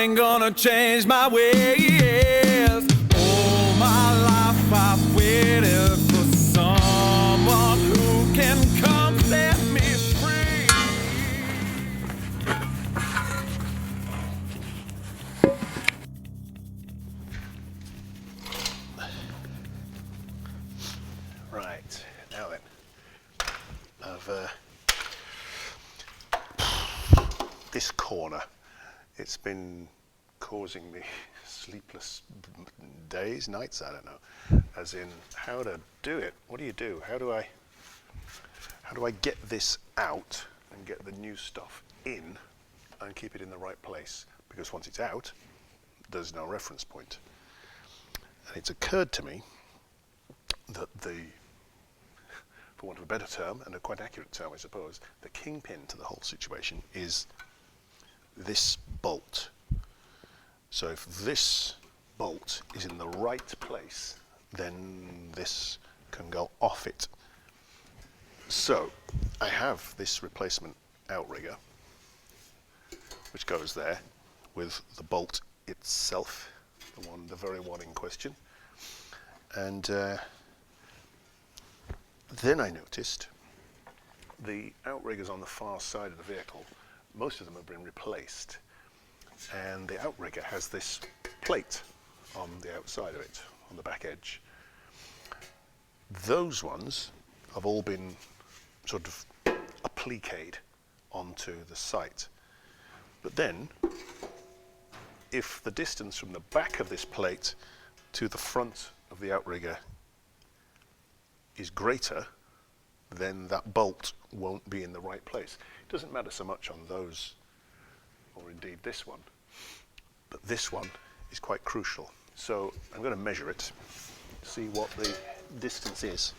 ain't gonna change my ways. All my life I've waited for someone who can come set me free. Right, now then, this corner, it's been causing me sleepless days, nights, I don't know, as in how to do it. What do you do? How do I get this out and get the new stuff in and keep it in the right place? Because once it's out, there's no reference point. And it's occurred to me that for want of a better term, and a quite accurate term I suppose, the kingpin to the whole situation is this bolt. So if this bolt is in the right place, then this can go off it. So I have this replacement outrigger, which goes there with the bolt itself, the very one in question. And then I noticed the outriggers on the far side of the vehicle, most of them have been replaced, and the outrigger has this plate on the outside of it, on the back edge. Those ones have all been sort of appliqued onto the sight. But then, if the distance from the back of this plate to the front of the outrigger is greater, then that bolt won't be in the right place. It doesn't matter so much on those, or indeed this one, but this one is quite crucial. So I'm going to measure it, see what the distance is.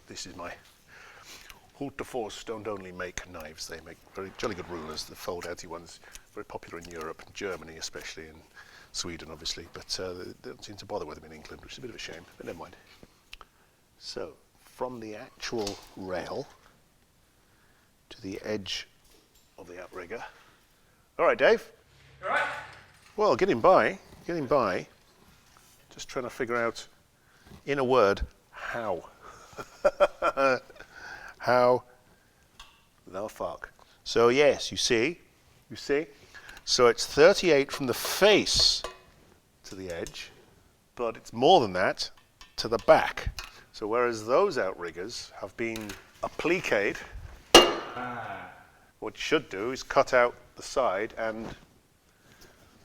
This is my Outriggers don't only make knives, they make very jolly good rulers, the fold-outy ones, very popular in Europe, Germany especially, and Sweden obviously, but they don't seem to bother with them in England, which is a bit of a shame, but never mind. So, from the actual rail to the edge of the outrigger. All right, Dave. All right. Well, getting by. Just trying to figure out, in a word, how. How the fuck. So yes, you see. So it's 38 from the face to the edge, but it's more than that to the back. So whereas those outriggers have been appliqued, what you should do is cut out the side and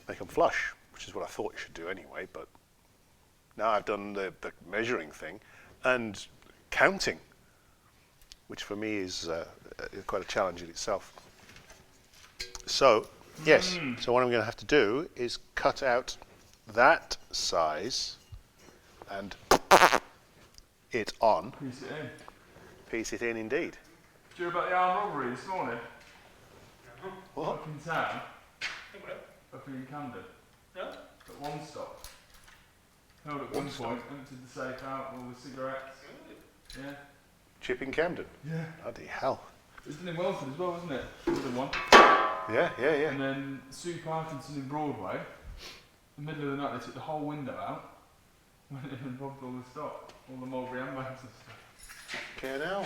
make them flush, which is what I thought you should do anyway, but now I've done the measuring thing and counting, which for me is quite a challenge in itself. So, yes, so what I'm going to have to do is cut out that size and it on. Piece it in. Piece it in indeed. Did you hear about the armed robbery this morning? What? Up in town. Up in Camden. No? At one stop. Held at one point, emptied the safe out, all the cigarettes. Yeah. Chip in Camden? Yeah. Bloody hell. It was in Welford as well, wasn't it? Another one. Yeah. And then Sue Parkinson in Broadway, in the middle of the night, they took the whole window out, went in and robbed all the stock, all the Mulberry handbags and stuff. Okay, now.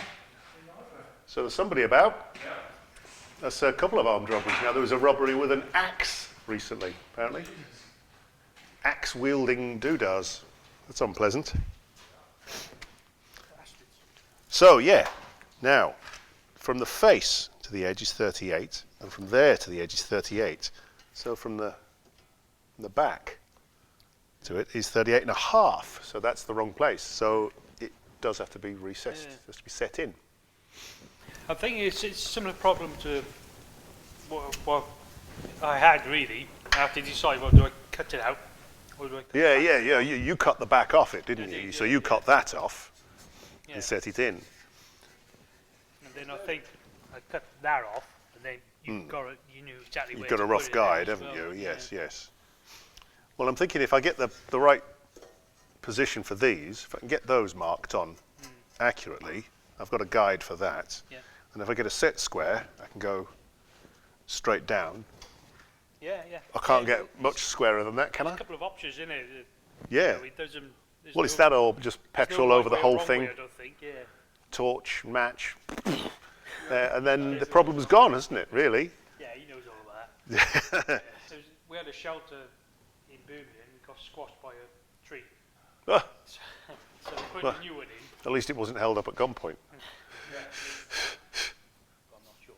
So there's somebody about. Yeah. That's a couple of armed robberies. Now, there was a robbery with an axe recently, apparently. Axe-wielding doodahs. That's unpleasant. So, yeah. Now, from the face to the edge is 38, and from there to the edge is 38. So from the back to it is 38 and a half. So that's the wrong place. So it does have to be recessed. Yeah. It has to be set in. I think it's a similar problem to what I had really. I have to decide, well, do I cut it out? Or do I cut it Yeah. You cut the back off it, didn't you? So you cut that off Yeah. and set it in. And then I think I cut that off, and then you knew exactly where You've got to a put rough it guide, there as haven't well. you? Yes. Well, I'm thinking if I get the right position for these, if I can get those marked on accurately, I've got a guide for that. Yeah. And if I get a set square, I can go straight down Yeah, yeah. I can't Yeah, get much squarer than that, can There's I? a couple of options in it. Yeah. You know, it doesn't, Well, it's that or just there's petrol no right over the way or whole wrong thing, way, I don't think. Yeah. torch, match, and then the problem's gone, isn't it, really? Yeah, he knows all that. Yeah. We had a shelter in Birmingham. We got squashed by a tree. Ah, So they put a new one in. at least it wasn't held up at gunpoint. Yeah. I'm not sure.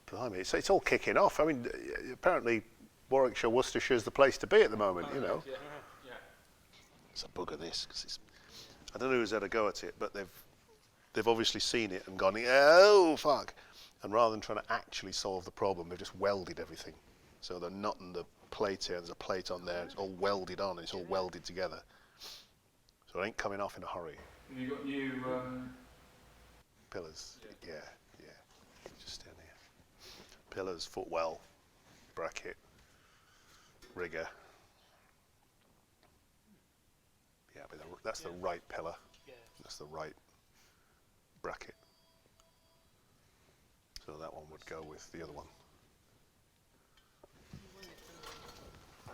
Blimey, it's all kicking off. I mean, apparently Warwickshire, Worcestershire's the place to be at the moment, you know. Yeah. Yeah. It's a bugger this, because I don't know who's had a go at it, but they've obviously seen it and gone, oh, fuck. And rather than trying to actually solve the problem, they've just welded everything. So they're knotting the plate here, there's a plate on there, it's all welded on, it's all welded together. So it ain't coming off in a hurry. Have you got new? Pillars, yeah. Just down here. Pillars, footwell, bracket, rigger. Yeah, but that's the right pillar. Yeah. That's the right bracket. So that one would go with the other one.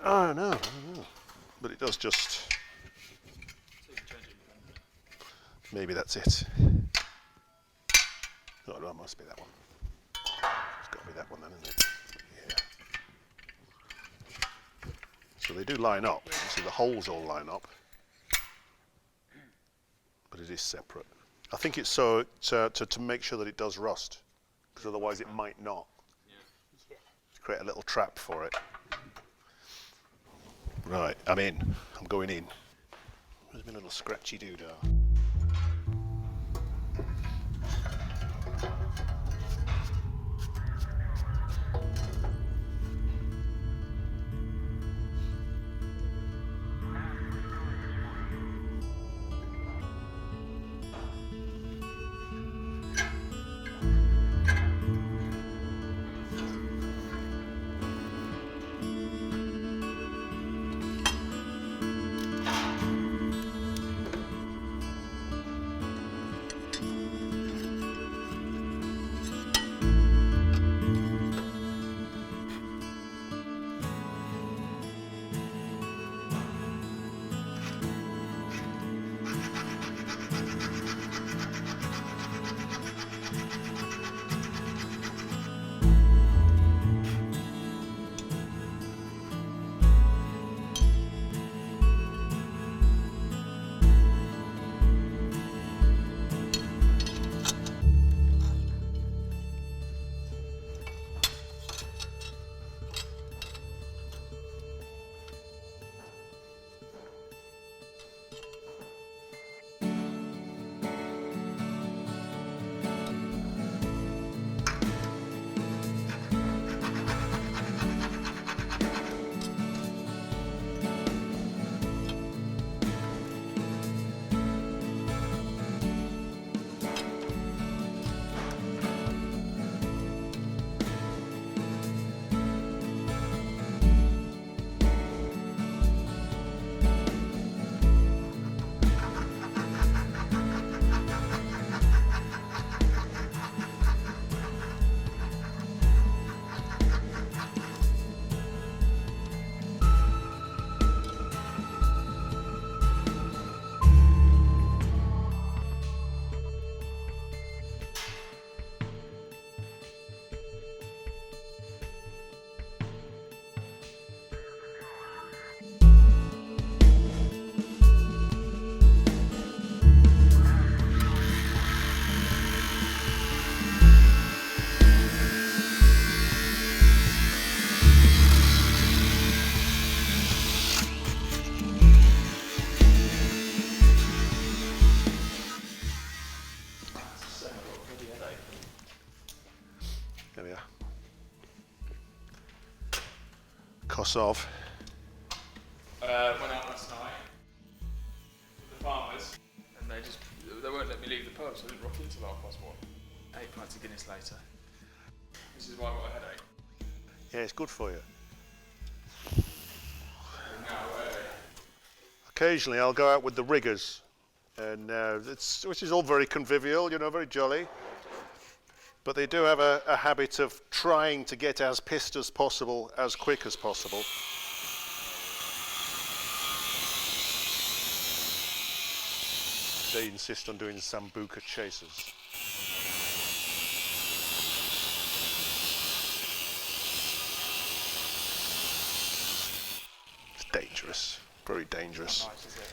I don't know. But it does just... Maybe that's it. Oh, no, it must be that one. It's got to be that one then, isn't it? Yeah. So they do line up. You see the holes all line up. But it is separate. I think it's so to make sure that it does rust, because otherwise it might not. Yeah. To create a little trap for it. Right, I'm in. I'm going in. Where's my little scratchy doodah? There we are. Kosov. Went out last night with the farmers, and they won't let me leave the pub, so I didn't rock into the 1:30. 8 pints of Guinness later. This is why I've got a headache. Yeah, it's good for you. And now, Occasionally I'll go out with the riggers, and which is all very convivial, you know, very jolly. But they do have a habit of trying to get as pissed as possible, as quick as possible. They insist on doing sambuca chases. It's dangerous, very dangerous. Nice, is it?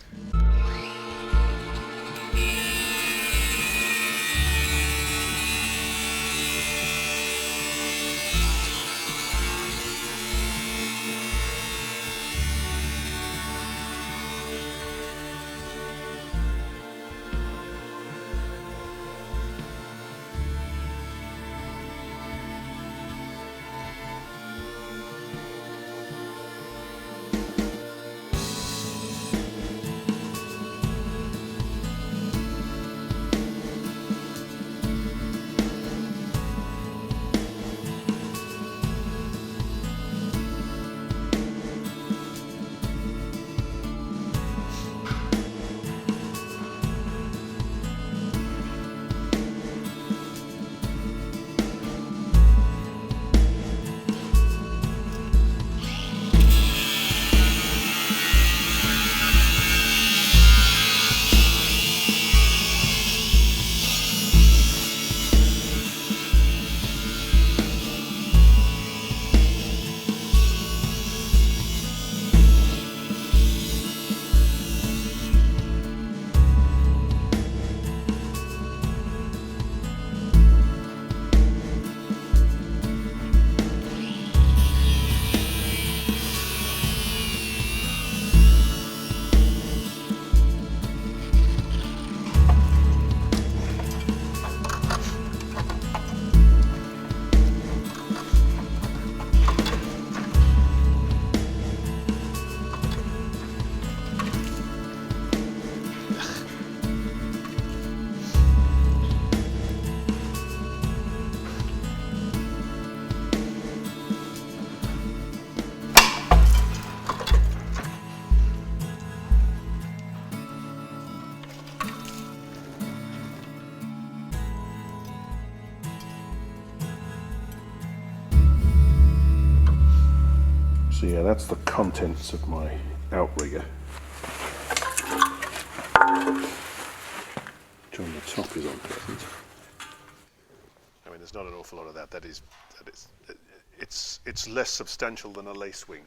So yeah, that's the contents of my outrigger. Which on the top is unpleasant. I mean, there's not an awful lot of that. It's less substantial than a lace wing.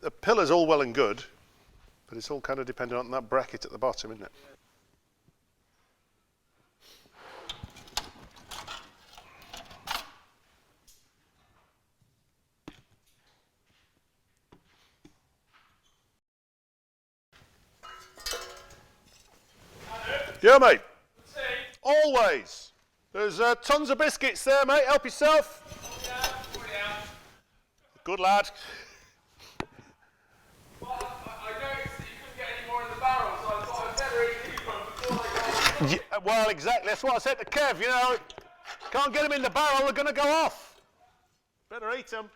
The pillar's all well and good, but it's all kind of dependent on that bracket at the bottom, isn't it? Yeah, mate. Always. There's tons of biscuits there, mate. Help yourself. Good lad. Well, I noticed that you couldn't get any more in the barrel, so I thought I'd better eat these ones before they go. Yeah, well, exactly. That's what I said to Kev. You know, can't get them in the barrel. They're going to go off. Better eat them.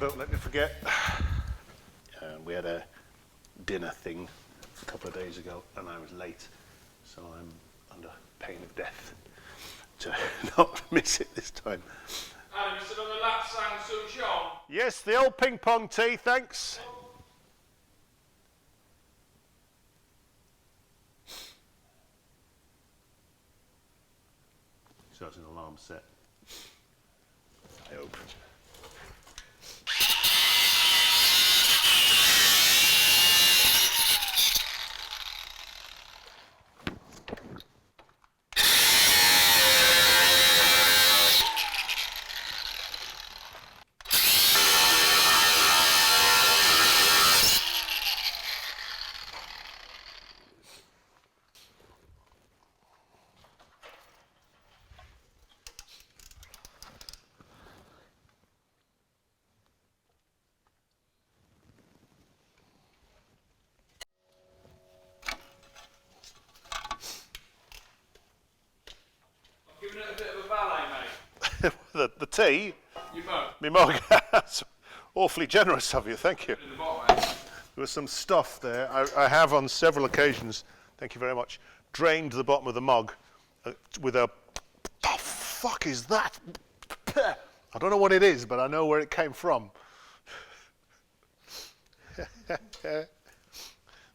don't let me forget. And we had a dinner thing a couple of days ago, and I was late, so I'm under pain of death to not miss it this time. Adam, you still on the lap sang Souchong? Yes, the old ping pong tea, thanks. So it's an alarm set. I hope. Giving it a bit of a ballet, mate. The tea? You mug. Me mug. That's awfully generous of you, thank you. In the bottom, mate. There was some stuff there. I have on several occasions, thank you very much, drained the bottom of the mug with a... The fuck is that? I don't know what it is, but I know where it came from.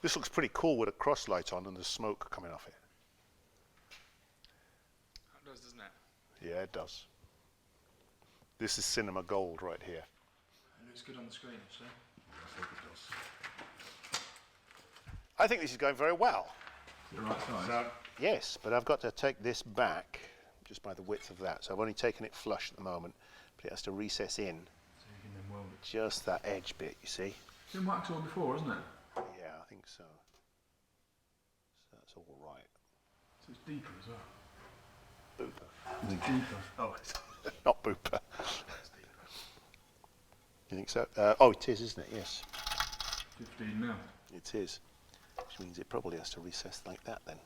This looks pretty cool with a cross light on and the smoke coming off it. That does, doesn't it? Yeah, it does. This is cinema gold right here. It looks good on the screen, actually. I think it does. I think this is going very well. Is it the right size? So, yes, but I've got to take this back just by the width of that. So I've only taken it flush at the moment, but it has to recess in. So you can then weld it. Just that edge bit, you see? It's been waxed on before, isn't it? Yeah, I think so. So that's all right. So it's deeper as well. Booper. It's deeper. Oh, not booper. You think so? Oh, it is, isn't it? Yes. 15 mil. It is. Which means it probably has to recess like that then.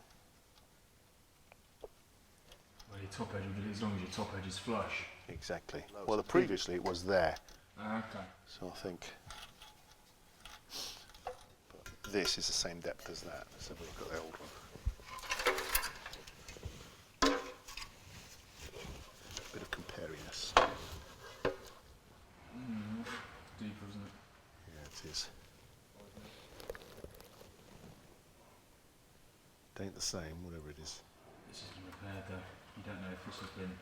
Well, your top edge, as long as your top edge is flush. Exactly. Well, previously it was there. Okay. So I think but this is the same depth as that. Let's have a look at the old one. Bit of compariness. Deeper, isn't it? Yeah, it is. It ain't the same, whatever it is. This has been repaired though. You don't know if this has been,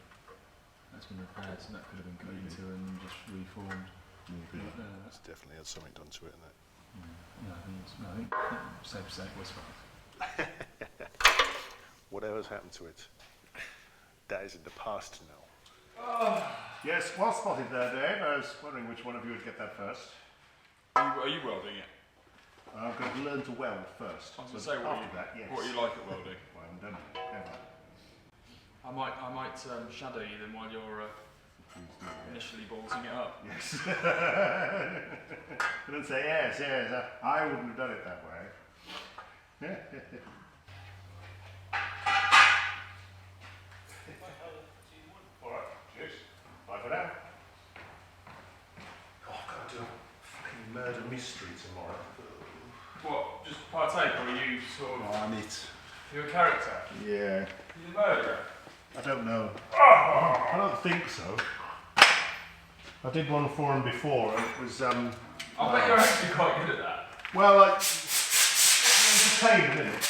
that's been repaired, so that could have been cut into and just reformed. It's definitely had something done to it, isn't it? No, I think safe to say it was fine. Whatever's happened to it, that is in the past now. Yes, well spotted there, Dave. I was wondering which one of you would get that first. Are you welding it? I've got to learn to weld first. I was going to say, after that, yes. what you like at welding? Well, I haven't done it ever. I might shadow you then while you're initially ballsing it up. Yes. I didn't say yes. I wouldn't have done it that way. All right, cheers. Bye for now. Oh, I've got to do a fucking murder mystery tomorrow. What, just partake or are you sort of, I'm it. you're a character? Yeah. You're a murderer? I don't know. I don't think so. I did one for him before, and it was I bet you're actually quite good at that. well, like entertaining, isn't it?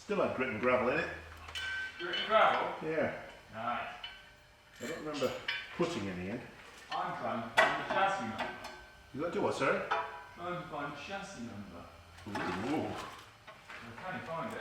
Still had grit and gravel in it. Grit and gravel? Yeah. Nice. I don't remember putting any in. I'm trying to find the chassis number. You got to do what, sorry? Trying to find the chassis number. Ooh. I can't find it.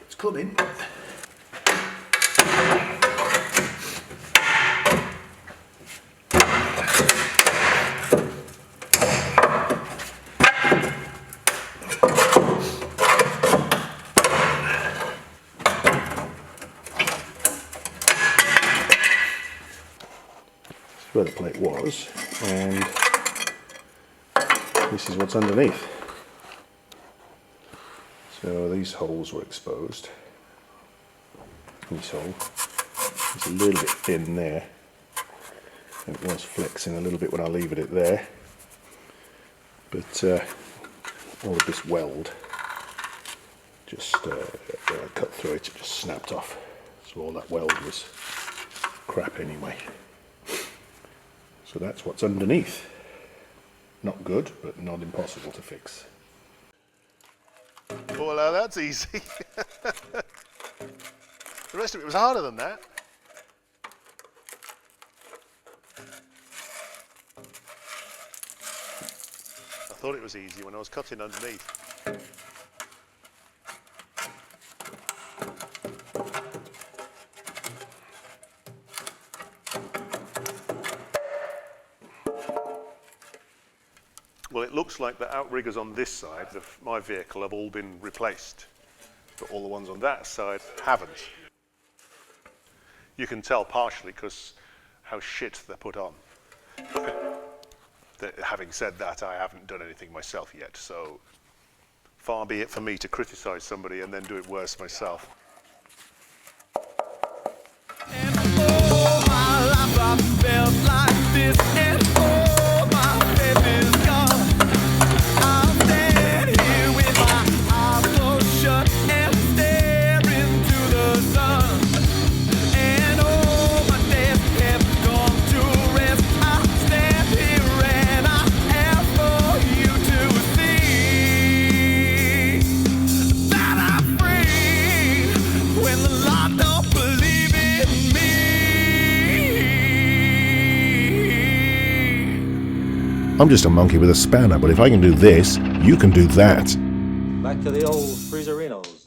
It's coming. Where the plate was, and this is what's underneath. So these holes were exposed. This hole is a little bit thin there, and it was flexing a little bit when I levered it there, but all of this weld just when I cut through it, it just snapped off. So all that weld was crap anyway. So that's what's underneath. Not good, but not impossible to fix. Well, now that's easy. The rest of it was harder than that. I thought it was easy when I was cutting underneath. Well, it looks like the outriggers on this side of my vehicle have all been replaced, but all the ones on that side haven't. You can tell partially because how shit they're put on. Having said that, I haven't done anything myself yet, so far be it for me to criticise somebody and then do it worse myself. And all my life I felt like this, and all my faith is gone. I'm standing here with my eyes closed shut and staring to the sun. And all my days have gone to rest. I stand here and I ask for you to see that I'm free when the law don't believe in me. I'm just a monkey with a spanner, but if I can do this, you can do that. Back to the old freezerinos.